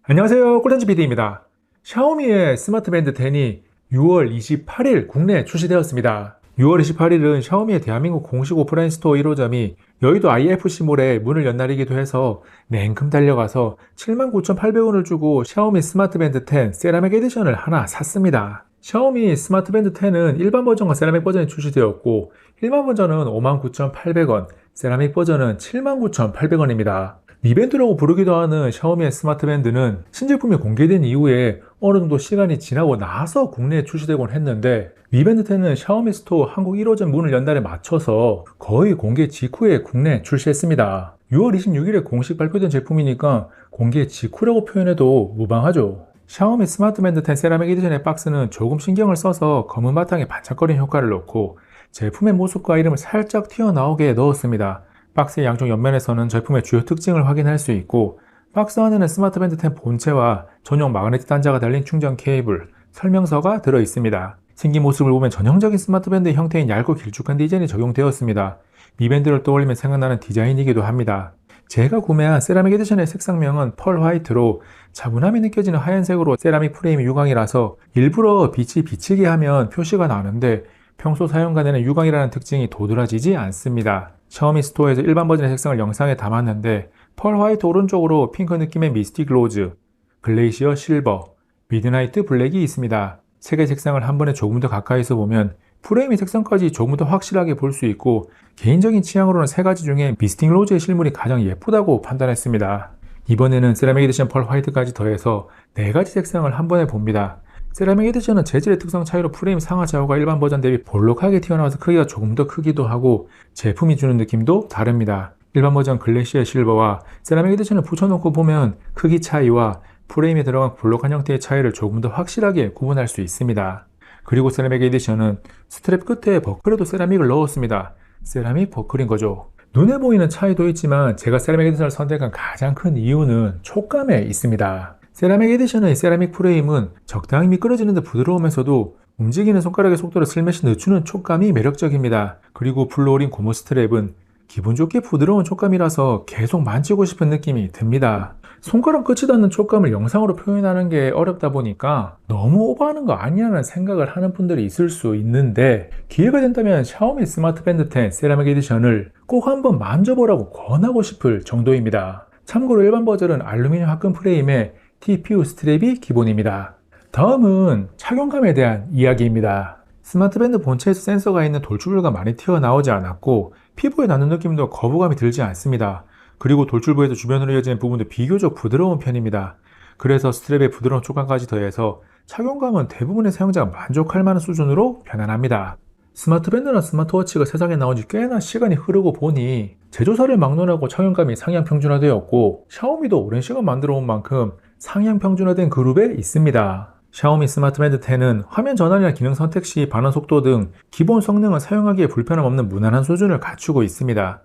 안녕하세요, 꿀단지 PD입니다. 샤오미의 스마트 밴드 10이 6월 28일 국내에 출시되었습니다. 6월 28일은 샤오미의 대한민국 공식 오프라인 스토어 1호점이 여의도 IFC몰에 문을 연 날이기도 해서 냉큼 달려가서 79,800원을 주고 샤오미 스마트 밴드 10 세라믹 에디션을 하나 샀습니다. 샤오미 스마트 밴드 10은 일반 버전과 세라믹 버전이 출시되었고 일반 버전은 59,800원, 세라믹 버전은 79,800원입니다. 리밴드라고 부르기도 하는 샤오미의 스마트 밴드는 신제품이 공개된 이후에 어느 정도 시간이 지나고 나서 국내에 출시되곤 했는데 리밴드 10은 샤오미 스토어 한국 1호점 문을 연 달에 맞춰서 거의 공개 직후에 국내에 출시했습니다. 6월 26일에 공식 발표된 제품이니까 공개 직후라고 표현해도 무방하죠. 샤오미 스마트 밴드 10 세라믹 에디션의 박스는 조금 신경을 써서 검은 바탕에 반짝거리는 효과를 넣고 제품의 모습과 이름을 살짝 튀어나오게 넣었습니다. 박스의 양쪽 옆면에서는 제품의 주요 특징을 확인할 수 있고 박스 안에는 스마트 밴드 10 본체와 전용 마그네틱 단자가 달린 충전 케이블, 설명서가 들어 있습니다. 생긴 모습을 보면 전형적인 스마트 밴드의 형태인 얇고 길쭉한 디자인이 적용되었습니다. 미 밴드를 떠올리면 생각나는 디자인이기도 합니다. 제가 구매한 세라믹 에디션의 색상명은 펄 화이트로 차분함이 느껴지는 하얀색으로 세라믹 프레임이 유광이라서 일부러 빛이 비치게 하면 표시가 나는데 평소 사용간에는 유광이라는 특징이 도드라지지 않습니다. 샤오미 스토어에서 일반 버전의 색상을 영상에 담았는데 펄 화이트 오른쪽으로 핑크 느낌의 미스틱 로즈, 글레이시어 실버, 미드나이트 블랙이 있습니다. 세 개의 색상을 한 번에 조금 더 가까이서 보면 프레임의 색상까지 조금 더 확실하게 볼 수 있고 개인적인 취향으로는 세 가지 중에 미스틱 로즈의 실물이 가장 예쁘다고 판단했습니다. 이번에는 세라믹 에디션 펄 화이트까지 더해서 네 가지 색상을 한 번에 봅니다. 세라믹 에디션은 재질의 특성 차이로 프레임 상하 좌우가 일반 버전 대비 볼록하게 튀어나와서 크기가 조금 더 크기도 하고 제품이 주는 느낌도 다릅니다. 일반 버전 글래시의 실버와 세라믹 에디션을 붙여놓고 보면 크기 차이와 프레임에 들어간 볼록한 형태의 차이를 조금 더 확실하게 구분할 수 있습니다. 그리고 세라믹 에디션은 스트랩 끝에 버클에도 세라믹을 넣었습니다. 세라믹 버클인 거죠. 눈에 보이는 차이도 있지만 제가 세라믹 에디션을 선택한 가장 큰 이유는 촉감에 있습니다. 세라믹 에디션의 세라믹 프레임은 적당히 미끄러지는데 부드러우면서도 움직이는 손가락의 속도를 슬며시 늦추는 촉감이 매력적입니다. 그리고 플로어링 고무 스트랩은 기분 좋게 부드러운 촉감이라서 계속 만지고 싶은 느낌이 듭니다. 손가락 끝이 닿는 촉감을 영상으로 표현하는 게 어렵다 보니까 너무 오버하는 거 아니냐는 생각을 하는 분들이 있을 수 있는데 기회가 된다면 샤오미 스마트 밴드 10 세라믹 에디션을 꼭 한번 만져보라고 권하고 싶을 정도입니다. 참고로 일반 버전은 알루미늄 합금 프레임에 TPU 스트랩이 기본입니다. 다음은 착용감에 대한 이야기입니다. 스마트 밴드 본체에서 센서가 있는 돌출부가 많이 튀어나오지 않았고 피부에 닿는 느낌도 거부감이 들지 않습니다. 그리고 돌출부에서 주변으로 이어지는 부분도 비교적 부드러운 편입니다. 그래서 스트랩의 부드러운 촉감까지 더해서 착용감은 대부분의 사용자가 만족할 만한 수준으로 편안합니다. 스마트 밴드나 스마트워치가 세상에 나온 지 꽤나 시간이 흐르고 보니 제조사를 막론하고 착용감이 상향 평준화되었고 샤오미도 오랜 시간 만들어 온 만큼 상향 평준화된 그룹에 있습니다. 샤오미 스마트 밴드 10은 화면 전환이나 기능 선택 시 반응 속도 등 기본 성능은 사용하기에 불편함 없는 무난한 수준을 갖추고 있습니다.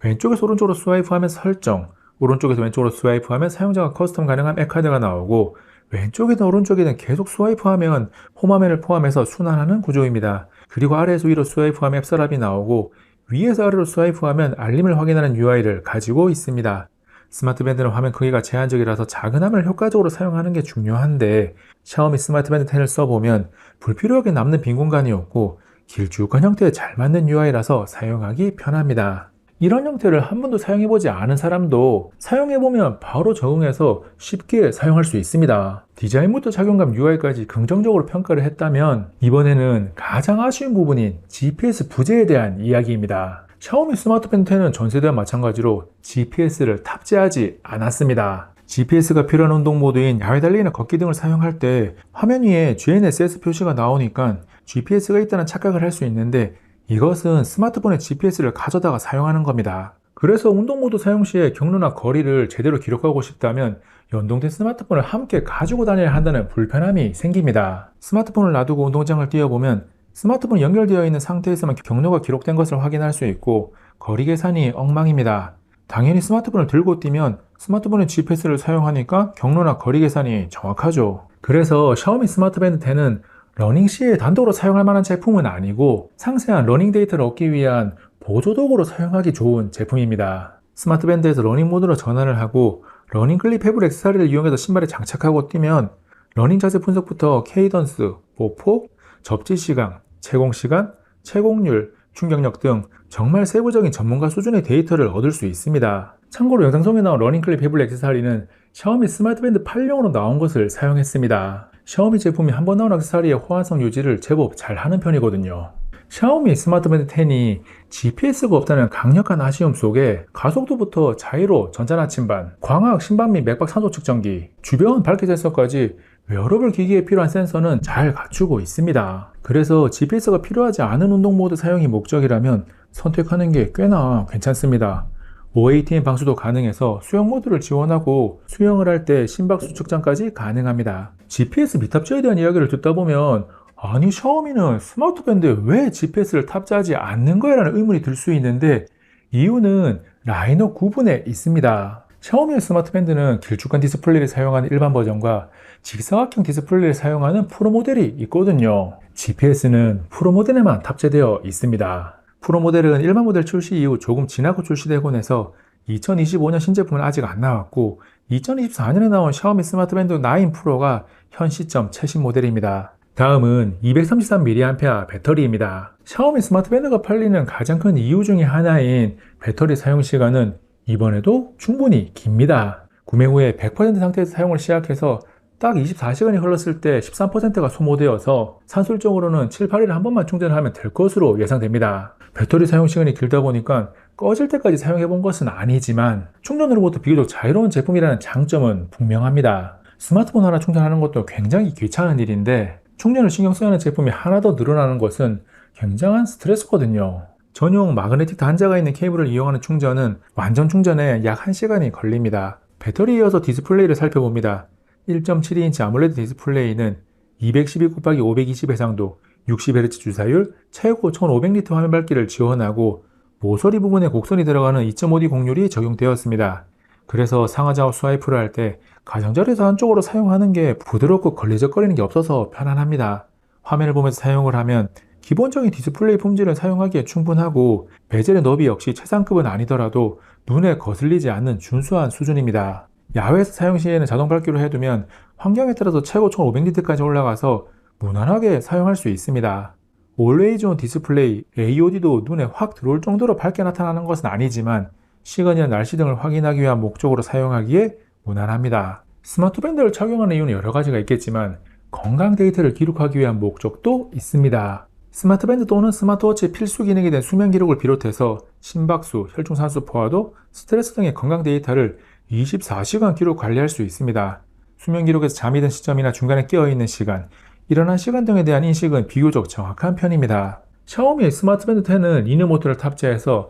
왼쪽에서 오른쪽으로 스와이프하면 설정, 오른쪽에서 왼쪽으로 스와이프하면 사용자가 커스텀 가능한 앱카드가 나오고 왼쪽이든 오른쪽이든 계속 스와이프하면 홈화면을 포함해서 순환하는 구조입니다. 그리고 아래에서 위로 스와이프하면 앱 서랍이 나오고 위에서 아래로 스와이프하면 알림을 확인하는 UI를 가지고 있습니다. 스마트 밴드는 화면 크기가 제한적이라서 작은 화면을 효과적으로 사용하는 게 중요한데 샤오미 스마트 밴드 10을 써보면 불필요하게 남는 빈 공간이 없고 길쭉한 형태에 잘 맞는 UI라서 사용하기 편합니다. 이런 형태를 한 번도 사용해보지 않은 사람도 사용해보면 바로 적응해서 쉽게 사용할 수 있습니다. 디자인부터 착용감 UI까지 긍정적으로 평가를 했다면 이번에는 가장 아쉬운 부분인 GPS 부재에 대한 이야기입니다. 샤오미 스마트 밴드 10은 전세대와 마찬가지로 GPS를 탑재하지 않았습니다. GPS가 필요한 운동 모드인 야외 달리기나 걷기 등을 사용할 때 화면 위에 GNSS 표시가 나오니까 GPS가 있다는 착각을 할 수 있는데 이것은 스마트폰의 GPS를 가져다가 사용하는 겁니다. 그래서 운동 모드 사용 시에 경로나 거리를 제대로 기록하고 싶다면 연동된 스마트폰을 함께 가지고 다녀야 한다는 불편함이 생깁니다. 스마트폰을 놔두고 운동장을 뛰어보면 스마트폰이 연결되어 있는 상태에서만 경로가 기록된 것을 확인할 수 있고 거리 계산이 엉망입니다. 당연히 스마트폰을 들고 뛰면 스마트폰의 GPS를 사용하니까 경로나 거리 계산이 정확하죠. 그래서 샤오미 스마트 밴드 10은 러닝 시에 단독으로 사용할 만한 제품은 아니고 상세한 러닝 데이터를 얻기 위한 보조 도구로 사용하기 좋은 제품입니다. 스마트 밴드에서 러닝 모드로 전환을 하고 러닝 클립 페블 액세서리를 이용해서 신발에 장착하고 뛰면 러닝 자세 분석부터 케이던스, 보폭, 접지 시간, 채공 시간, 채공률, 충격력 등 정말 세부적인 전문가 수준의 데이터를 얻을 수 있습니다. 참고로 영상 속에 나온 러닝 클립 페블 액세서리는 샤오미 스마트밴드 8용으로 나온 것을 사용했습니다. 샤오미 제품이 한 번 나온 액세서리의 호환성 유지를 제법 잘 하는 편이거든요. 샤오미 스마트밴드 10이 GPS가 없다는 강력한 아쉬움 속에 가속도부터 자이로, 전자나침반, 광학, 심박 및 맥박 산소 측정기, 주변 밝기 센서까지 웨어러블 기기에 필요한 센서는 잘 갖추고 있습니다. 그래서 GPS가 필요하지 않은 운동 모드 사용이 목적이라면 선택하는 게 꽤나 괜찮습니다. OATM 방수도 가능해서 수영 모드를 지원하고 수영을 할 때 심박수 측정까지 가능합니다. GPS 미탑재에 대한 이야기를 듣다 보면 아니 샤오미는 스마트밴드에 왜 GPS를 탑재하지 않는 거야? 라는 의문이 들 수 있는데 이유는 라인업 구분에 있습니다. 샤오미의 스마트밴드는 길쭉한 디스플레이를 사용하는 일반 버전과 직사각형 디스플레이를 사용하는 프로 모델이 있거든요. GPS는 프로 모델에만 탑재되어 있습니다. 프로 모델은 일반 모델 출시 이후 조금 지나고 출시되곤 해서 2025년 신제품은 아직 안 나왔고 2024년에 나온 샤오미 스마트밴드 9 프로가 현 시점 최신 모델입니다. 다음은 233mAh 배터리입니다. 샤오미 스마트밴드가 팔리는 가장 큰 이유 중에 하나인 배터리 사용 시간은 이번에도 충분히 깁니다. 구매 후에 100% 상태에서 사용을 시작해서 딱 24시간이 흘렀을 때 13%가 소모되어서 산술적으로는 7, 8일에 한 번만 충전하면 될 것으로 예상됩니다. 배터리 사용 시간이 길다 보니까 꺼질 때까지 사용해 본 것은 아니지만 충전으로부터 비교적 자유로운 제품이라는 장점은 분명합니다. 스마트폰 하나 충전하는 것도 굉장히 귀찮은 일인데 충전을 신경 써야 하는 제품이 하나 더 늘어나는 것은 굉장한 스트레스거든요. 전용 마그네틱 단자가 있는 케이블을 이용하는 충전은 완전 충전에 약 1시간이 걸립니다. 배터리에 이어서 디스플레이를 살펴봅니다. 1.72인치 아몰레드 디스플레이는 212x520 해상도, 60Hz 주사율, 최고 1500리터 화면 밝기를 지원하고 모서리 부분에 곡선이 들어가는 2.5D 곡률이 적용되었습니다. 그래서 상하좌우 스와이프를 할 때 가장자리에서 한쪽으로 사용하는 게 부드럽고 걸리적거리는 게 없어서 편안합니다. 화면을 보면서 사용을 하면 기본적인 디스플레이 품질은 사용하기에 충분하고 베젤의 너비 역시 최상급은 아니더라도 눈에 거슬리지 않는 준수한 수준입니다. 야외에서 사용 시에는 자동 밝기로 해두면 환경에 따라서 최고 1500리터까지 올라가서 무난하게 사용할 수 있습니다. Always on 디스플레이, AOD도 눈에 확 들어올 정도로 밝게 나타나는 것은 아니지만 시간이나 날씨 등을 확인하기 위한 목적으로 사용하기에 무난합니다. 스마트밴드를 착용하는 이유는 여러 가지가 있겠지만 건강 데이터를 기록하기 위한 목적도 있습니다. 스마트밴드 또는 스마트워치의 필수 기능이 된 수면 기록을 비롯해서 심박수, 혈중산소 포화도, 스트레스 등의 건강 데이터를 24시간 기록 관리할 수 있습니다. 수면 기록에서 잠이 든 시점이나 중간에 깨어있는 시간, 일어난 시간 등에 대한 인식은 비교적 정확한 편입니다. 샤오미 스마트밴드 10은 리뉴 모터를 탑재해서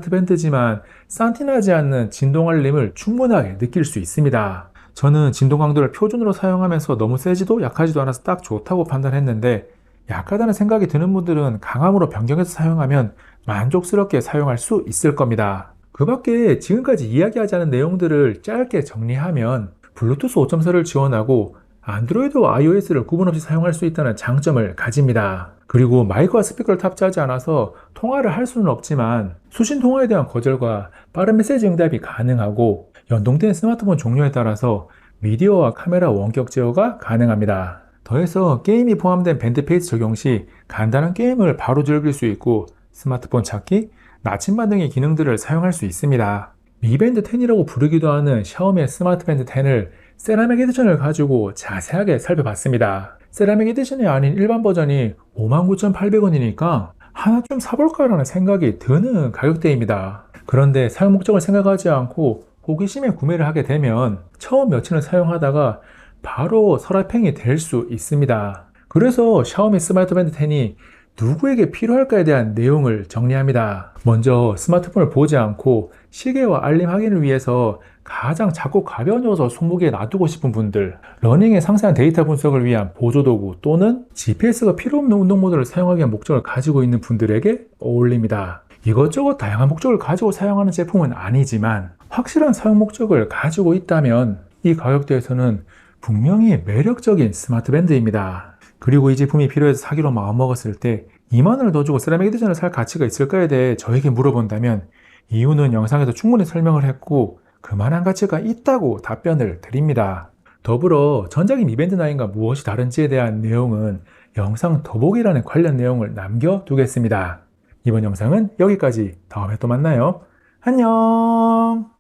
스마트밴드지만 산티나지 않는 진동 알림을 충분하게 느낄 수 있습니다. 저는 진동 강도를 표준으로 사용하면서 너무 세지도 약하지도 않아서 딱 좋다고 판단했는데 약하다는 생각이 드는 분들은 강함으로 변경해서 사용하면 만족스럽게 사용할 수 있을 겁니다. 그 밖에 지금까지 이야기하지 않은 내용들을 짧게 정리하면 블루투스 5.4를 지원하고 안드로이드와 iOS를 구분 없이 사용할 수 있다는 장점을 가집니다. 그리고 마이크와 스피커를 탑재하지 않아서 통화를 할 수는 없지만 수신 통화에 대한 거절과 빠른 메시지 응답이 가능하고 연동된 스마트폰 종류에 따라서 미디어와 카메라 원격 제어가 가능합니다. 더해서 게임이 포함된 밴드페이스 적용 시 간단한 게임을 바로 즐길 수 있고 스마트폰 찾기, 나침반 등의 기능들을 사용할 수 있습니다. 미밴드 10이라고 부르기도 하는 샤오미의 스마트밴드 10을 세라믹 에디션을 가지고 자세하게 살펴봤습니다. 세라믹 에디션이 아닌 일반 버전이 59,800원이니까 하나쯤 사볼까라는 생각이 드는 가격대입니다. 그런데 사용 목적을 생각하지 않고 호기심에 구매를 하게 되면 처음 며칠을 사용하다가 바로 설화팽이 될 수 있습니다. 그래서 샤오미 스마트밴드 10이 누구에게 필요할까에 대한 내용을 정리합니다. 먼저 스마트폰을 보지 않고 시계와 알림 확인을 위해서 가장 작고 가벼운 요소 손목에 놔두고 싶은 분들, 러닝의 상세한 데이터 분석을 위한 보조도구 또는 GPS가 필요 없는 운동 모드를 사용하기 위한 목적을 가지고 있는 분들에게 어울립니다. 이것저것 다양한 목적을 가지고 사용하는 제품은 아니지만 확실한 사용 목적을 가지고 있다면 이 가격대에서는 분명히 매력적인 스마트밴드입니다. 그리고 이 제품이 필요해서 사기로 마음먹었을 때 2만원을 더 주고 세라믹 에디션을 살 가치가 있을까에 대해 저에게 물어본다면 이유는 영상에서 충분히 설명을 했고 그만한 가치가 있다고 답변을 드립니다. 더불어 전작인 이벤트 9과 무엇이 다른지에 대한 내용은 영상 더보기란에 관련 내용을 남겨두겠습니다. 이번 영상은 여기까지. 다음에 또 만나요. 안녕.